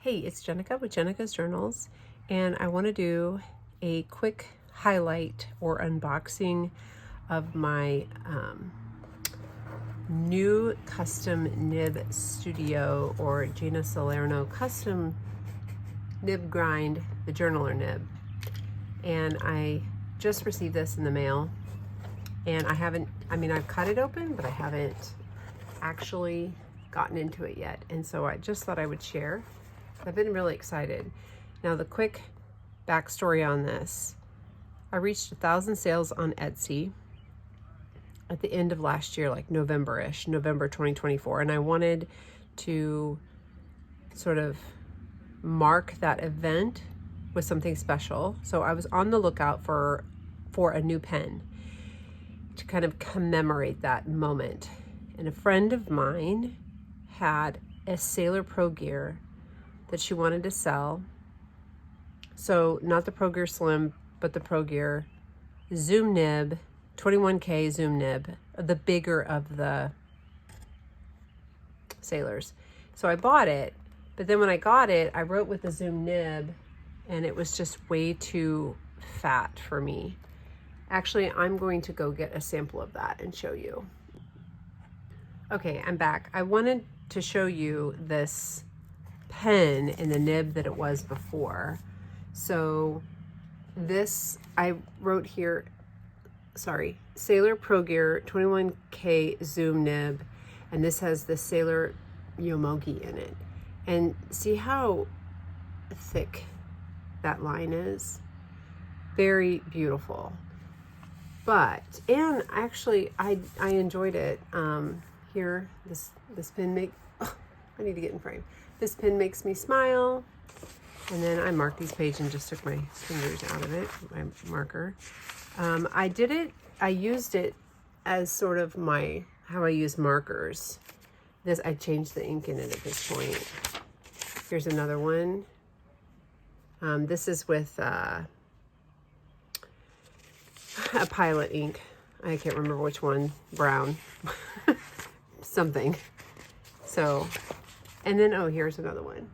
Hey, it's Jenica with Jenica's Journals, and I want to do a quick highlight or unboxing of my new custom nib studio or Gena Salorino custom nib grind, the journaler nib. And I just received this in the mail, and I've cut it open, but I haven't actually gotten into it yet. And so I just thought I would share. I've been really excited. Now, the quick backstory on this: I reached 1,000 sales on Etsy at the end of last year, like November-ish, November 2024, and I wanted to sort of mark that event with something special. So I was on the lookout for a new pen to kind of commemorate that moment. And a friend of mine had a Sailor Pro Gear that she wanted to sell. So not the Pro Gear Slim, but the Pro Gear Zoom nib, 21K Zoom nib, the bigger of the Sailors. So I bought it, but then when I got it, I wrote with the Zoom nib, and it was just way too fat for me. Actually, I'm going to go get a sample of that and show you. Okay, I'm back. I wanted to show you this pen in the nib that it was before. So this, I wrote here, Sailor Pro Gear 21K Zoom nib, and this has the Sailor Yomogi in it. And see how thick that line is? Very beautiful. But, and actually I enjoyed it. Here, this pen I need to get in frame. This pen makes me smile. And then I marked these pages and just took my fingers out of it, my marker. I used it as sort of how I use markers. I changed the ink in it at this point. Here's another one. This is with a Pilot ink. I can't remember which one, brown, something. So, and then, oh, here's another one.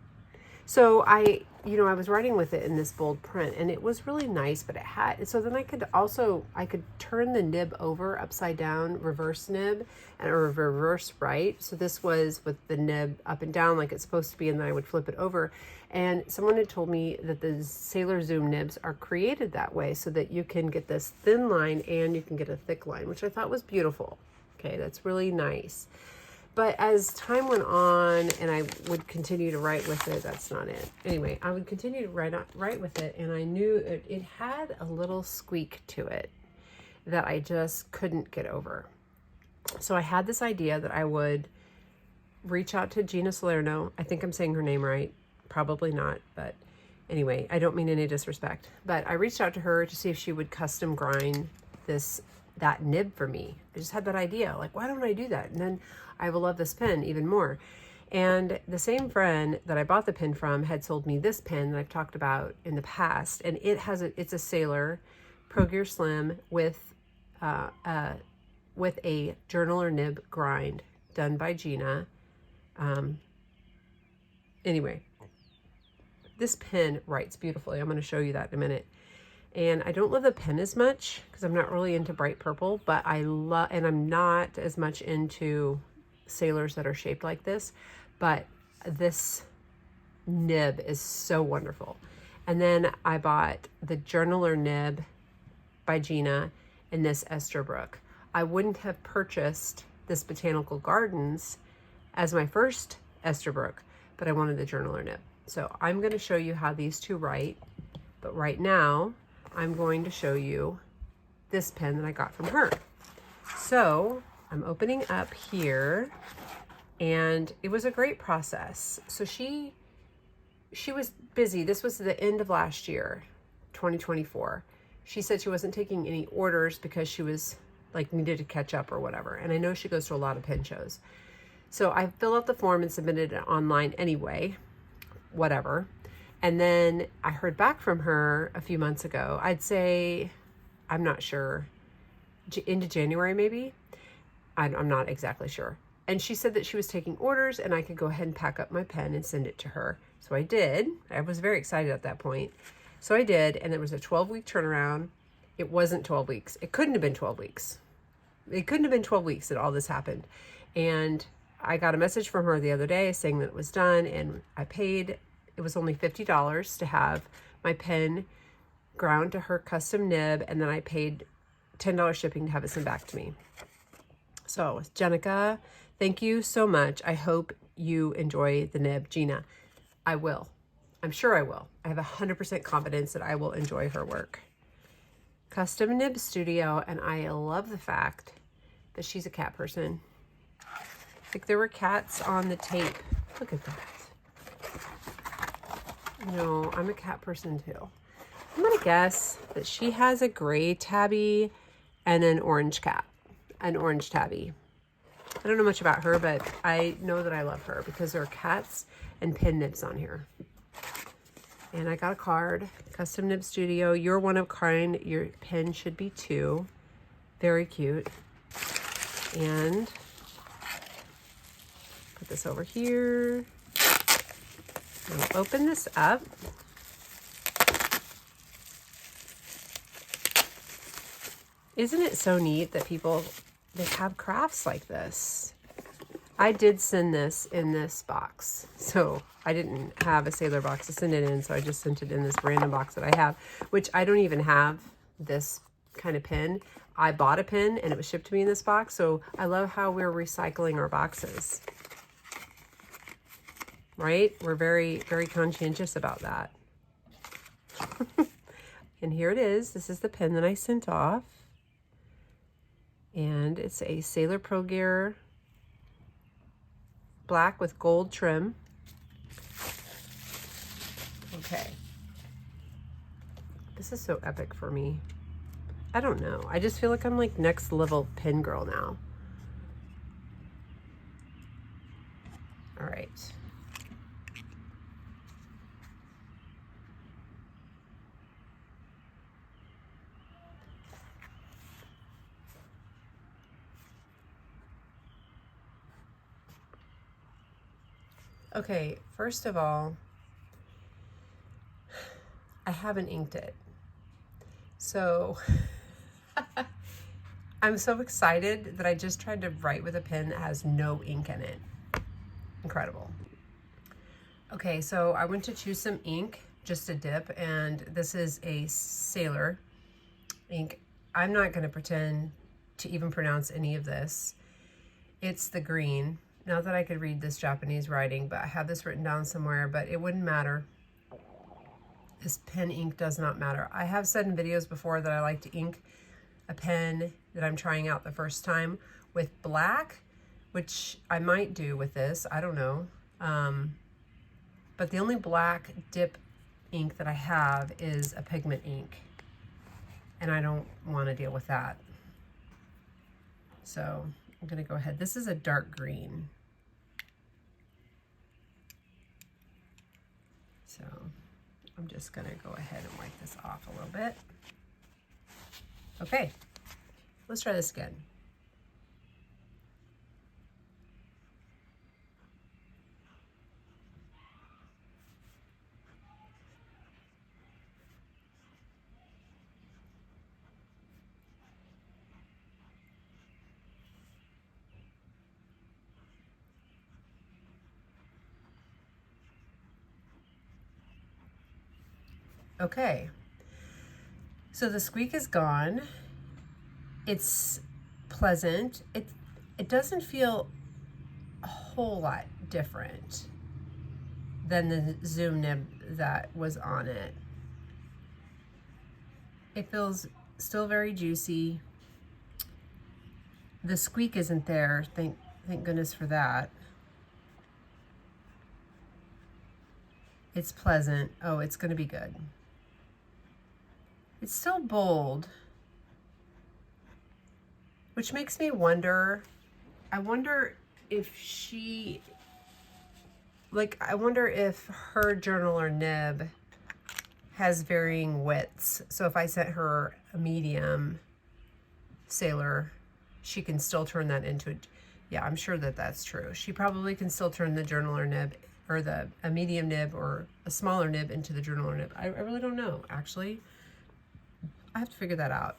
So I was writing with it in this bold print, and it was really nice, but it had, so then I could turn the nib over upside down, reverse nib, or reverse right. So this was with the nib up and down like it's supposed to be, and then I would flip it over. And someone had told me that the Sailor Zoom nibs are created that way so that you can get this thin line and you can get a thick line, which I thought was beautiful. Okay, that's really nice. But as time went on and I would continue to write with it, that's not it. Anyway, I would continue to write with it, and I knew it had a little squeak to it that I just couldn't get over. So I had this idea that I would reach out to Gena Salorino. I think I'm saying her name right. Probably not, but anyway, I don't mean any disrespect. But I reached out to her to see if she would custom grind that nib for me. I just had that idea, like, why don't I do that? And then I will love this pen even more. And the same friend that I bought the pen from had sold me this pen that I've talked about in the past, and it's a Sailor Pro Gear Slim with a journaler nib grind done by Gena. Anyway, this pen writes beautifully. I'm going to show you that in a minute. And I don't love the pen as much because I'm not really into bright purple, but and I'm not as much into Sailors that are shaped like this, but this nib is so wonderful. And then I bought the journaler nib by Gena in this Esterbrook. I wouldn't have purchased this Botanical Gardens as my first Esterbrook, but I wanted the journaler nib. So I'm going to show you how these two write, but right now I'm going to show you this pen that I got from her. So I'm opening up here, and it was a great process. So she was busy. This was the end of last year, 2024. She said she wasn't taking any orders because she was like needed to catch up or whatever. And I know she goes to a lot of pen shows. So I filled out the form and submitted it online anyway, whatever. And then I heard back from her a few months ago. I'd say, I'm not sure, into January maybe. I'm not exactly sure. And she said that she was taking orders and I could go ahead and pack up my pen and send it to her. So I did. I was very excited at that point. So I did, and there was a 12-week turnaround. It wasn't 12 weeks. It couldn't have been 12 weeks. It couldn't have been 12 weeks that all this happened. And I got a message from her the other day saying that it was done, and I paid, it was only $50 to have my pen ground to her custom nib, and then I paid $10 shipping to have it sent back to me. So, Jenica, thank you so much. I hope you enjoy the nib. Gena, I will. I'm sure I will. I have 100% confidence that I will enjoy her work. Custom Nib Studio, and I love the fact that she's a cat person. Like there were cats on the tape. Look at that. No, I'm a cat person too. I'm gonna guess that she has a gray tabby and an orange cat, an orange tabby. I don't know much about her, but I know that I love her because there are cats and pin nibs on here. And I got a card, Custom Nib Studio. You're one of a kind. Your pen should be 2. Very cute. And put this over here. I'll open this up. Isn't it so neat that people, they have crafts like this? I did send this in this box. So I didn't have a Sailor box to send it in, so I just sent it in this random box that I have, which I don't even have this kind of pin. I bought a pin and it was shipped to me in this box, so I love how we're recycling our boxes. Right? We're very, very conscientious about that. And here it is. This is the pin that I sent off. And it's a Sailor Pro Gear black with gold trim. Okay. This is so epic for me. I don't know. I just feel like I'm like next level pin girl now. All right. Okay, first of all, I haven't inked it. So I'm so excited that I just tried to write with a pen that has no ink in it. Incredible. Okay, so I went to choose some ink, just a dip, and this is a Sailor ink. I'm not going to pretend to even pronounce any of this. It's the green. Not that I could read this Japanese writing, but I have this written down somewhere, but it wouldn't matter. This pen ink does not matter. I have said in videos before that I like to ink a pen that I'm trying out the first time with black, which I might do with this, I don't know. But the only black dip ink that I have is a pigment ink, and I don't want to deal with that. So I'm gonna go ahead. This is a dark green. So I'm just gonna go ahead and wipe this off a little bit. Okay, let's try this again. Okay, so the squeak is gone. It's pleasant. It doesn't feel a whole lot different than the Zoom nib that was on it. It feels still very juicy. The squeak isn't there, thank goodness for that. It's pleasant. Oh, it's gonna be good. It's so bold, which makes me wonder, I wonder if she, like, I wonder if her journal or nib has varying widths. So if I sent her a medium Sailor, she can still turn that into Yeah, I'm sure that that's true. She probably can still turn the journaler nib or a medium nib or a smaller nib into the journaler nib. I really don't know, actually. I have to figure that out.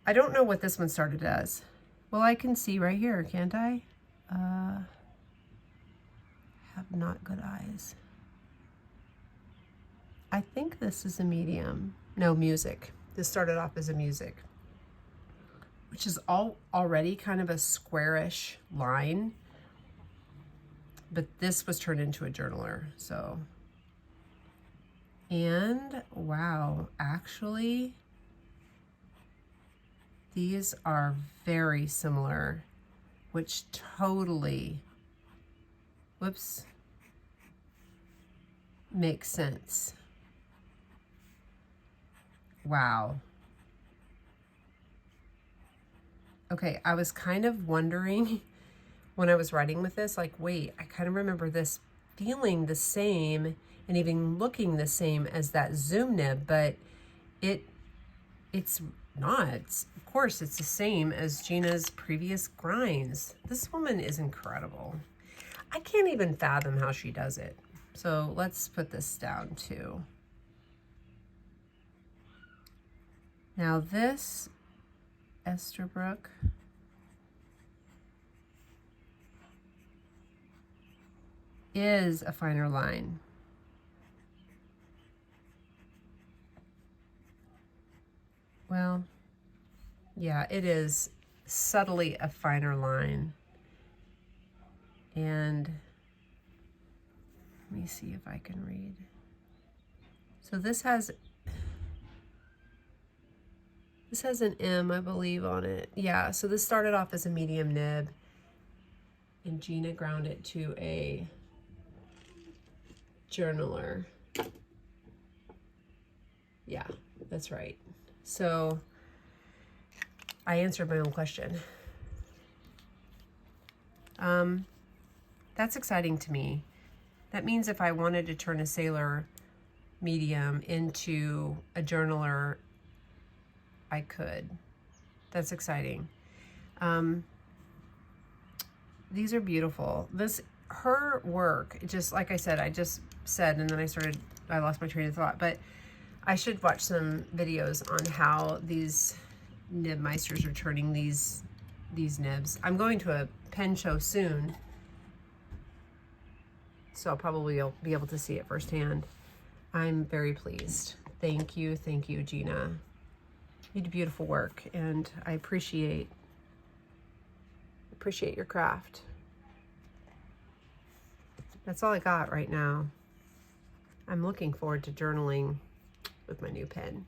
I don't know what this one started as. Well, I can see right here, can't I? Have not good eyes. I think this is a medium. No, music. This started off as a music, which is already kind of a squarish line, but this was turned into a journaler, so. And wow, actually, these are very similar, which totally, whoops, makes sense. Wow. Okay, I was kind of wondering when I was writing with this, like, wait, I kind of remember this feeling the same and even looking the same as that Zoom nib, but it's not. Of course, it's the same as Gena's previous grinds. This woman is incredible. I can't even fathom how she does it. So let's put this down too. Now this Esterbrook is a finer line. Well, yeah, it is subtly a finer line. And let me see if I can read. So this has an M, I believe, on it. Yeah, so this started off as a medium nib, and Gena ground it to a journaler. Yeah, that's right. So I answered my own question. That's exciting to me. That means if I wanted to turn a sailor medium into a journaler, I could. That's exciting. These are beautiful. Her work, just like I said, and then I lost my train of thought, but I should watch some videos on how these nib meisters are turning these nibs. I'm going to a pen show soon, so I'll probably be able to see it firsthand. I'm very pleased. Thank you, Gena. You do beautiful work, and I appreciate your craft. That's all I got right now. I'm looking forward to journaling with my new pen.